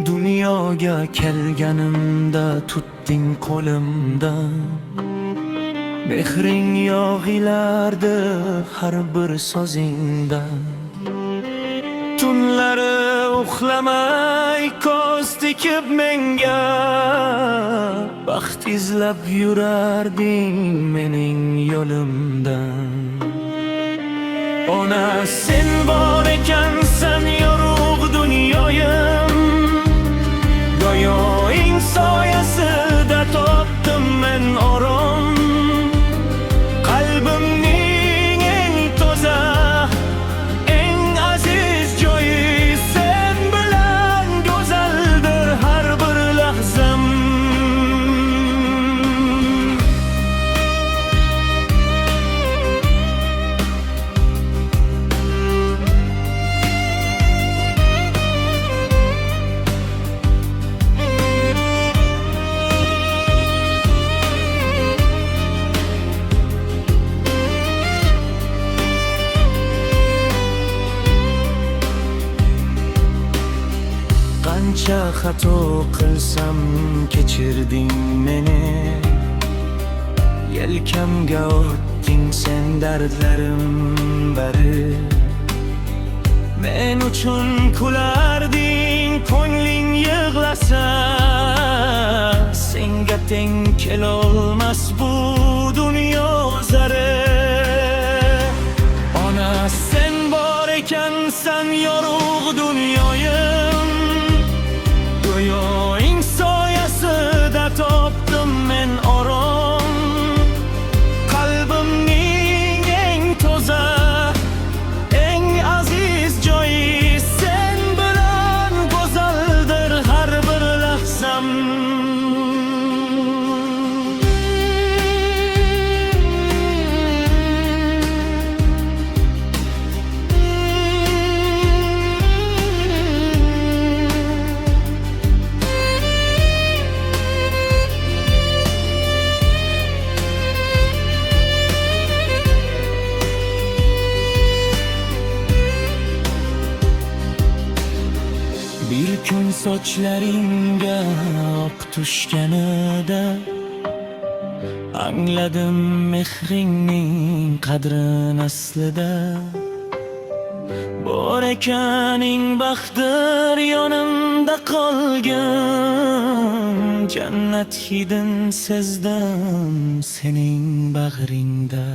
Dunyoga kelganimda tutding qo'limdan, mehring yog'ilardi har bir sozingdan. Tunlari uxlamay ko'z tikib menga, baxt izlab yurarding mening yo'limdan. Ona sen bor ekansan yorug' dunyoyim, go'yoing soyasida topdim men orom. Qalbimning eng toza, eng aziz joyi sen bilan go'zaldir har bir lahzam. Qancha xato qilsam kechirding meni, yelkamga ortding sen dardlarim bari. Men uchun kularding ko'ngling yig'lasa, senga teng kelolmas bu dunyo zari. Ona sen bor ekansan yorug' dunyoyim, go'yoing soyasida topdim men orom. Qalbimning eng toza, eng aziz joyi sen bilan go'zaldir har bir lahzam. Bir kun sochlaringga oq tushganida, angladim mehringning qadrin aslida. Bor ekaning baxtdir yonimda qolgan, jannat hidin sezdim sening bag'ringda.